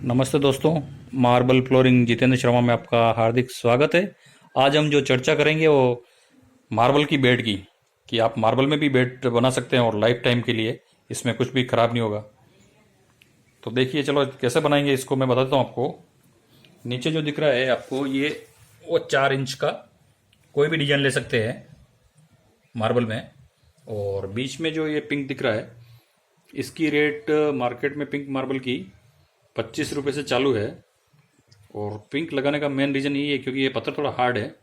नमस्ते दोस्तों। Marble flooring Jitendra Sharma में आपका हार्दिक स्वागत है। आज हम जो चर्चा करेंगे वो मार्बल की बेड की, कि आप मार्बल में भी बेड बना सकते हैं और लाइफ टाइम के लिए इसमें कुछ भी खराब नहीं होगा। तो देखिए, चलो कैसे बनाएंगे इसको मैं बता देता हूँ आपको। नीचे जो दिख रहा है आपको ये, वो 4 इंच का कोई भी डिजाइन ले सकते हैं मार्बल में। और बीच में जो ये पिंक दिख रहा है, इसकी रेट मार्केट में पिंक मार्बल की 25 रुपये से चालू है। और पिंक लगाने का मेन रीज़न यही है क्योंकि ये पत्थर थोड़ा हार्ड है।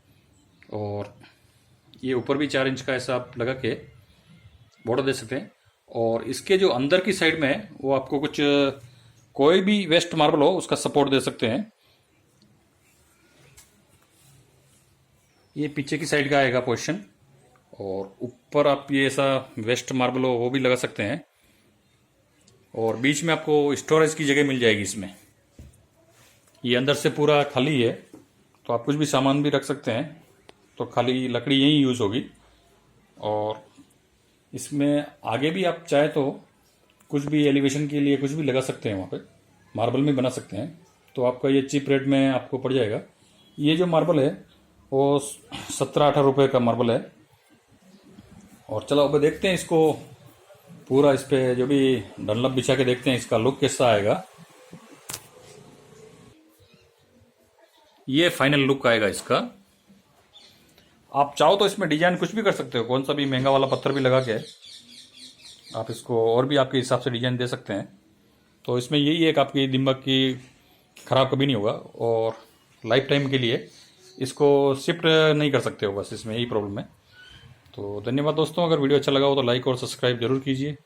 और ये ऊपर भी 4 इंच का ऐसा आप लगा के बॉर्डर दे सकते हैं। और इसके जो अंदर की साइड में है वो आपको कुछ कोई भी वेस्ट मार्बल हो उसका सपोर्ट दे सकते हैं। ये पीछे की साइड का आएगा पोर्शन। और ऊपर आप ये ऐसा वेस्ट मार्बल हो वो भी लगा सकते हैं। और बीच में आपको स्टोरेज की जगह मिल जाएगी इसमें। ये अंदर से पूरा खाली है तो आप कुछ भी सामान भी रख सकते हैं। तो खाली लकड़ी यही यूज़ होगी। और इसमें आगे भी आप चाहे तो कुछ भी एलिवेशन के लिए कुछ भी लगा सकते हैं, वहाँ पे मार्बल में बना सकते हैं। तो आपका ये चीप रेट में आपको पड़ जाएगा। ये जो मार्बल है वो 17-18 रुपये का मार्बल है। और चलो अब देखते हैं इसको पूरा, इस पर जो भी डनलप बिछा के देखते हैं इसका लुक कैसा आएगा। ये फाइनल लुक आएगा इसका। आप चाहो तो इसमें डिजाइन कुछ भी कर सकते हो, कौन सा भी महंगा वाला पत्थर भी लगा के आप इसको और भी आपके हिसाब से डिजाइन दे सकते हैं। तो इसमें यही है कि आपकी दिमाग की खराब कभी नहीं होगा और लाइफ टाइम के लिए इसको शिफ्ट नहीं कर सकते हो, बस इसमें यही प्रॉब्लम है। तो धन्यवाद दोस्तों। अगर वीडियो अच्छा लगा हो तो लाइक और सब्सक्राइब जरूर कीजिए।